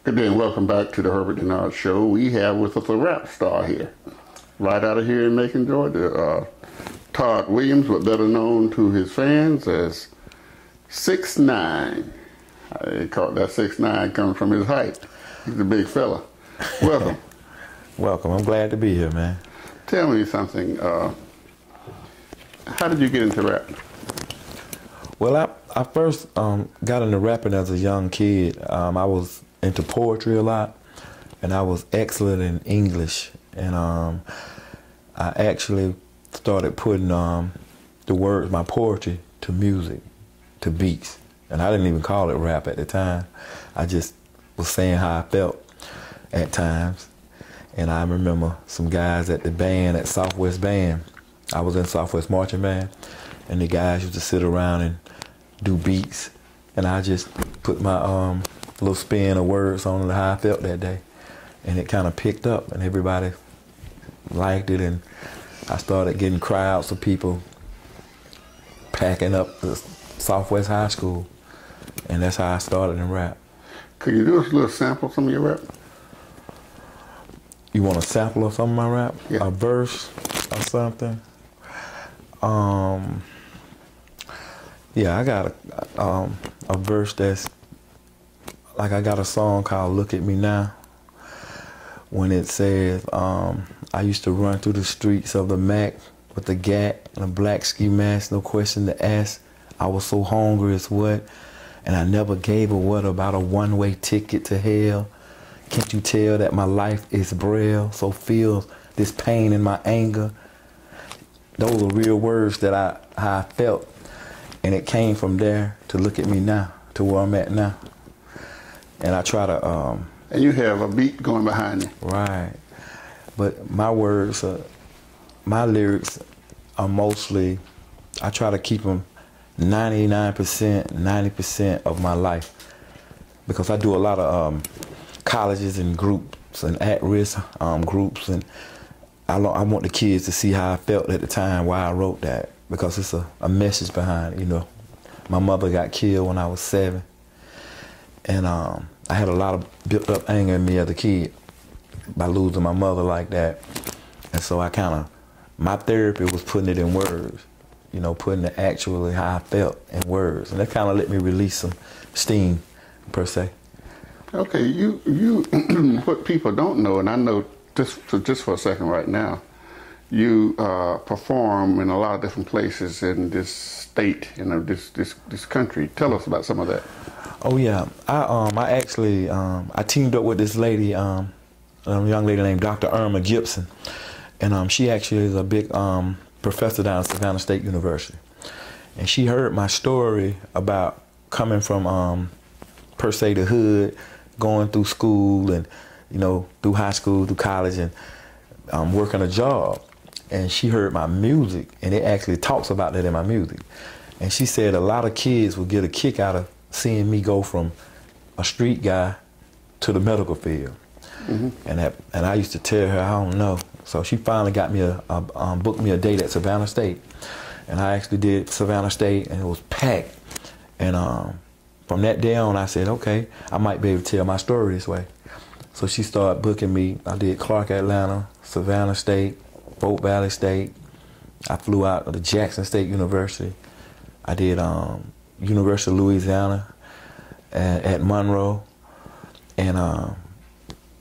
Good day and welcome back to the Herbert Dennard Show. We have with us a rap star here, right out of here in Macon, Georgia. Todd Williams, but better known to his fans as Sixxnine. They call that Sixxnine coming from his height. He's a big fella. Welcome. Welcome. I'm glad to be here, man. Tell me something. How did you get into rap? Well, I first got into rapping as a young kid. I was into poetry a lot, and I was excellent in English. And I actually started putting the words, my poetry, to music, to beats. And I didn't even call it rap at the time. I just was saying how I felt at times. And I remember some guys at the band, at Southwest Band. I was in Southwest Marching Band, and the guys used to sit around and do beats. And I just put my little spin of words on how I felt that day. And it kind of picked up, and everybody liked it. And I started getting crowds of people packing up the Southwest High School. And that's how I started in rap. Could you do us a little sample of some of your rap? You want a sample of some of my rap? Yeah. A verse or something? Yeah, I got a verse that's, like I got a song called Look at Me Now, when it says, I used to run through the streets of the Mac with a gat and a black ski mask, no question to ask. I was so hungry as what, and I never gave a what about a one-way ticket to hell. Can't you tell that my life is braille, so feel this pain in my anger? Those are real words that how I felt, and it came from there to look at me now, to where I'm at now. And I try to... and you have a beat going behind you. Right. But my words, my lyrics are mostly, I try to keep them 99%, 90% of my life. Because I do a lot of colleges and groups and at-risk groups, and I want the kids to see how I felt at the time, why I wrote that, because it's a message behind it, you know. My mother got killed when I was 7, and I had a lot of built-up anger in me as a kid by losing my mother like that. And so my therapy was putting it in words, you know, putting it actually how I felt in words. And that kind of let me release some steam, per se. Okay, you what people don't know, and I know just for a second right now, you perform in a lot of different places in this state, you know, this country. Tell us about some of that. Oh yeah, I actually I teamed up with this lady, a young lady named Dr. Irma Gibson, and she actually is a big professor down at Savannah State University, and she heard my story about coming from per se the hood, going through school and, you know, through high school, through college, and working a job. And she heard my music, and it actually talks about that in my music. And she said a lot of kids will get a kick out of seeing me go from a street guy to the medical field. Mm-hmm. And I used to tell her, I don't know. So she finally got me booked me a date at Savannah State. And I actually did Savannah State, and it was packed. And from that day on, I said, okay, I might be able to tell my story this way. So she started booking me. I did Clark, Atlanta, Savannah State, Fort Valley State. I flew out to Jackson State University. I did University of Louisiana at Monroe. And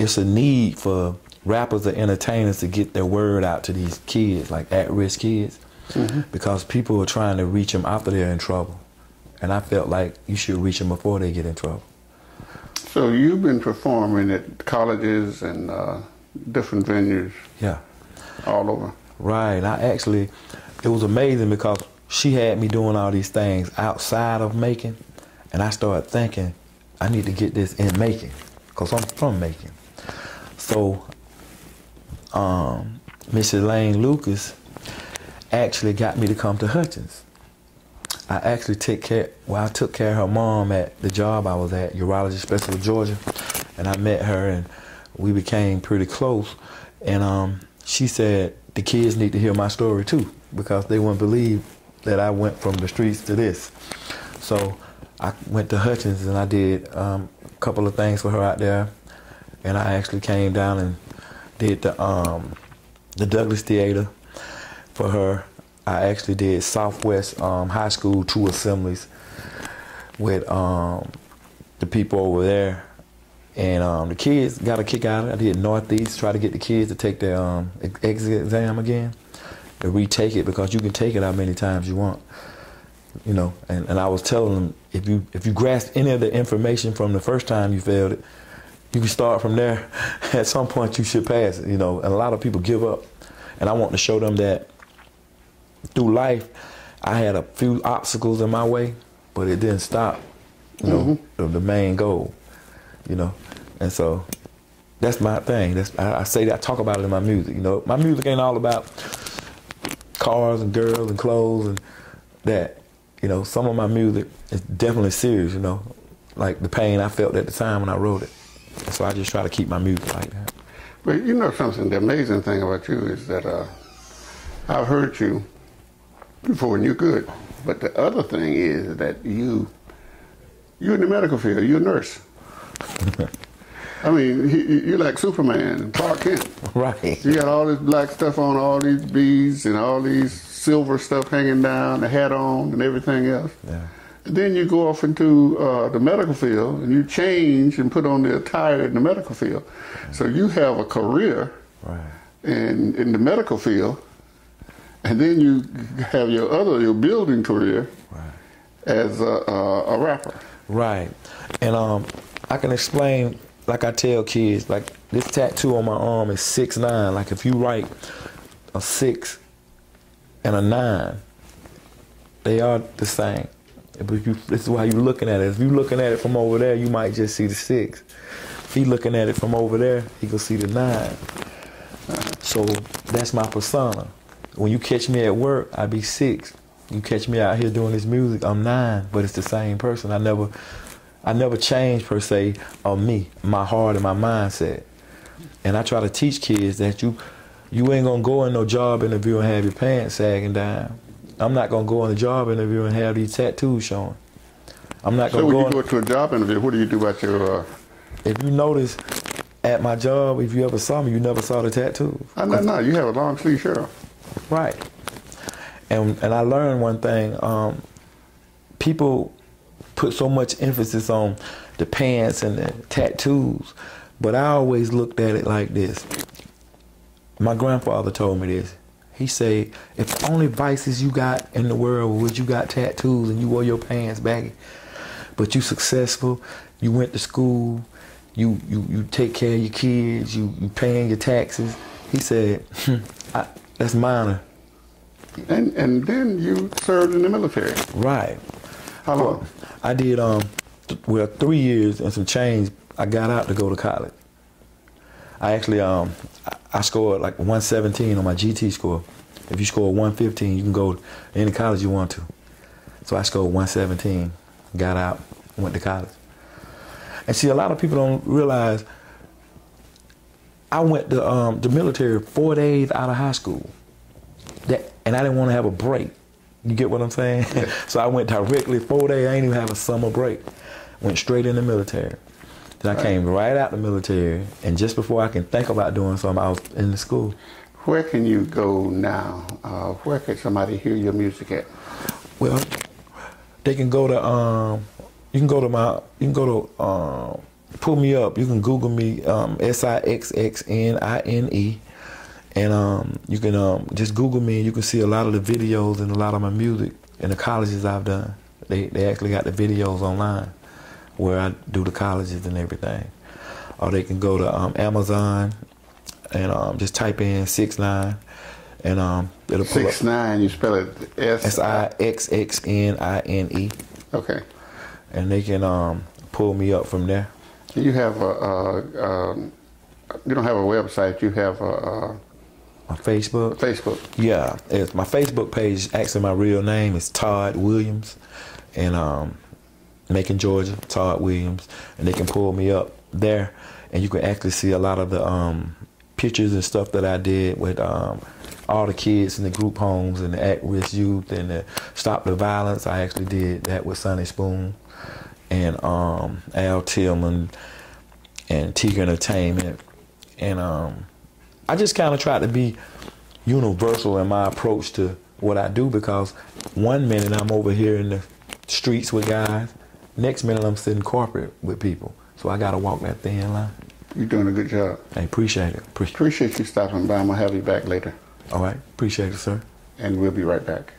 it's a need for rappers and entertainers to get their word out to these kids, like at-risk kids, mm-hmm. because people are trying to reach them after they're in trouble. And I felt like you should reach them before they get in trouble. So you've been performing at colleges and different venues. Yeah. All over. Right. It was amazing because she had me doing all these things outside of Macon, and I started thinking, I need to get this in Macon, because I'm from Macon. So Miss Elaine Lucas actually got me to come to Hutchins. I actually took care of her mom at the job I was at, Urology Specialist Georgia, and I met her and we became pretty close. And she said the kids need to hear my story too, because they wouldn't believe that I went from the streets to this. So I went to Hutchins and I did couple of things for her out there, and I actually came down and did the Douglas Theater for her. I actually did Southwest High School 2 assemblies with the people over there, and the kids got a kick out of it. I did Northeast, try to get the kids to take their exit exam again, to retake it, because you can take it how many times you want. You know, and I was telling them, if you grasp any of the information from the first time you failed it, you can start from there. At some point you should pass it, you know, and a lot of people give up. And I want to show them that through life, I had a few obstacles in my way, but it didn't stop, you know, the main goal, you know. And so that's my thing. I say that, I talk about it in my music, you know. My music ain't all about cars and girls and clothes and that. You know, some of my music is definitely serious, you know, like the pain I felt at the time when I wrote it. So I just try to keep my music like that. But you know something, the amazing thing about you is that I've heard you before and you're good. But the other thing is that you're in the medical field, you're a nurse. I mean, you're like Superman, Clark Kent. Right. You got all this black stuff on, all these beads and all these silver stuff hanging down, the hat on and everything else. Yeah. And then you go off into the medical field and you change and put on the attire in the medical field. Right. So you have a career in the medical field, and then you have your building career as a rapper. Right. And I can explain, like I tell kids, like this tattoo on my arm is 6'9". Like if you write a 6 and a 9, they are the same. But this is how you're looking at it. If you're looking at it from over there, you might just see the 6. If he's looking at it from over there, he can see the 9. So that's my persona. When you catch me at work, I be 6. You catch me out here doing this music, I'm 9, but it's the same person. I never changed per se on me, my heart and my mindset. And I try to teach kids that you ain't gonna go in no job interview and have your pants sagging down. I'm not gonna go in a job interview and have these tattoos showing. I'm not gonna So when you go to a job interview, what do you do about your... If you notice, at my job, if you ever saw me, you never saw the tattoos. No, you have a long sleeve shirt on. Right. And I learned one thing, people put so much emphasis on the pants and the tattoos, but I always looked at it like this. My grandfather told me this. He said, if the only vices you got in the world was you got tattoos and you wore your pants baggy, but you successful, you went to school, you take care of your kids, you paying your taxes. He said, that's minor. And then you served in the military. Right. How long? I did 3 years and some change. I got out to go to college. I actually I scored like 117 on my GT score. If you score 115, you can go any college you want to. So I scored 117, got out, went to college. And see, a lot of people don't realize I went to the military 4 days out of high school. And I didn't want to have a break. You get what I'm saying? Yeah. So I went directly 4 days. I didn't even have a summer break. Went straight in the military. Then I came right out the military, and just before I can think about doing something, I was in the school. Where can you go now? Where can somebody hear your music at? Well, they can go to pull me up. You can Google me, Sixxnine, and you can just Google me, and you can see a lot of the videos and a lot of my music in the colleges I've done. They actually got the videos online where I do the colleges and everything. Or they can go to Amazon and just type in 6ix9ine, and it'll pull 6ix9ine, you spell it Sixxnine. Okay. And they can pull me up from there. You have you don't have a website, you have a Facebook? Facebook. Yeah, it's my Facebook page. Actually, my real name is Todd Williams, and Macon, Georgia, Todd Williams, and they can pull me up there, and you can actually see a lot of the pictures and stuff that I did with all the kids in the group homes and the at-risk youth and the Stop the Violence. I actually did that with Sonny Spoon, and Al Tillman and Teague Entertainment, and I just kind of try to be universal in my approach to what I do, because one minute I'm over here in the streets with guys, next minute I'm sitting corporate with people. So I got to walk that thin line. You're doing a good job. I appreciate it. Appreciate you stopping by. I'm going to have you back later. All right. Appreciate it, sir. And we'll be right back.